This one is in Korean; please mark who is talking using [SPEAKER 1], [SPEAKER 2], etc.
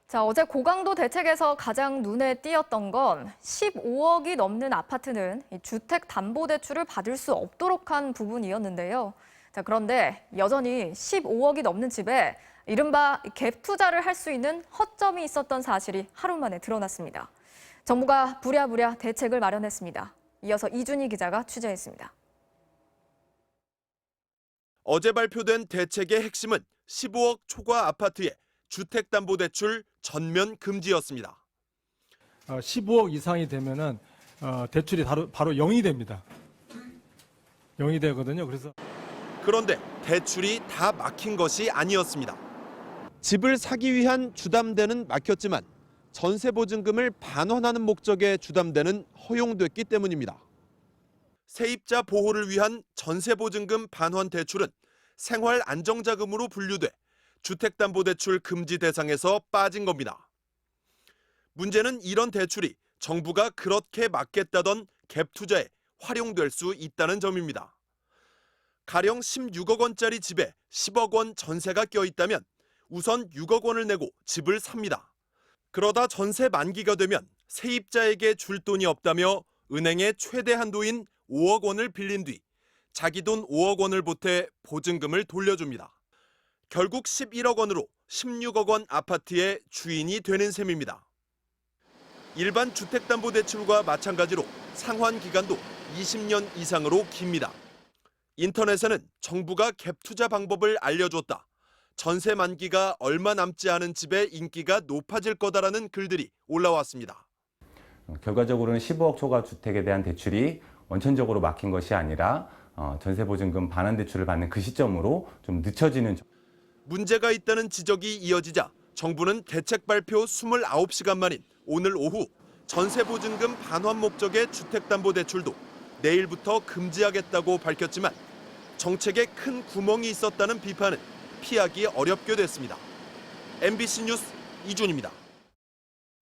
[SPEAKER 1] 자, 어제 고강도 대책에서 가장 눈에 띄었던 건 15억이 넘는 아파트는 주택담보대출을 받을 수 없도록 한 부분이었는데요. 자, 그런데 여전히 15억이 넘는 집에 이른바 갭 투자를 할 수 있는 허점이 있었던 사실이 하루 만에 드러났습니다. 정부가 부랴부랴 대책을 마련했습니다. 이어서 이준희 기자가 취재했습니다.
[SPEAKER 2] 어제 발표된 대책의 핵심은 15억 초과 아파트의 주택담보대출 전면 금지였습니다.
[SPEAKER 3] 15억 이상이 되면은 대출이 바로 0이 됩니다. 0이 되거든요.
[SPEAKER 2] 그런데 대출이 다 막힌 것이 아니었습니다. 집을 사기 위한 주담대는 막혔지만 전세보증금을 반환하는 목적의 주담대는 허용됐기 때문입니다. 세입자 보호를 위한 전세보증금 반환 대출은 생활 안정자금으로 분류돼 주택담보대출 금지 대상에서 빠진 겁니다. 문제는 이런 대출이 정부가 그렇게 막겠다던 갭 투자에 활용될 수 있다는 점입니다. 가령 16억 원짜리 집에 10억 원 전세가 껴있다면 우선 6억 원을 내고 집을 삽니다. 그러다 전세 만기가 되면 세입자에게 줄 돈이 없다며 은행의 최대 한도인 5억 원을 빌린 뒤 자기 돈 5억 원을 보태 보증금을 돌려줍니다. 결국 11억 원으로 16억 원 아파트의 주인이 되는 셈입니다. 일반 주택담보대출과 마찬가지로 상환 기간도 20년 이상으로 깁니다. 인터넷에는 정부가 갭 투자 방법을 알려줬다. 전세 만기가 얼마 남지 않은 집의 인기가 높아질 거다라는 글들이 올라왔습니다.
[SPEAKER 4] 결과적으로는 15억 초과 주택에 대한 대출이 원천적으로 막힌 것이 아니라 전세보증금 반환 대출을 받는 그 시점으로 좀 늦춰지는.
[SPEAKER 2] 문제가 있다는 지적이 이어지자 정부는 대책 발표 29시간 만인 오늘 오후 전세보증금 반환 목적의 주택담보대출도 내일부터 금지하겠다고 밝혔지만 정책에 큰 구멍이 있었다는 비판은 피하기 어렵게 됐습니다. MBC 뉴스 이준입니다.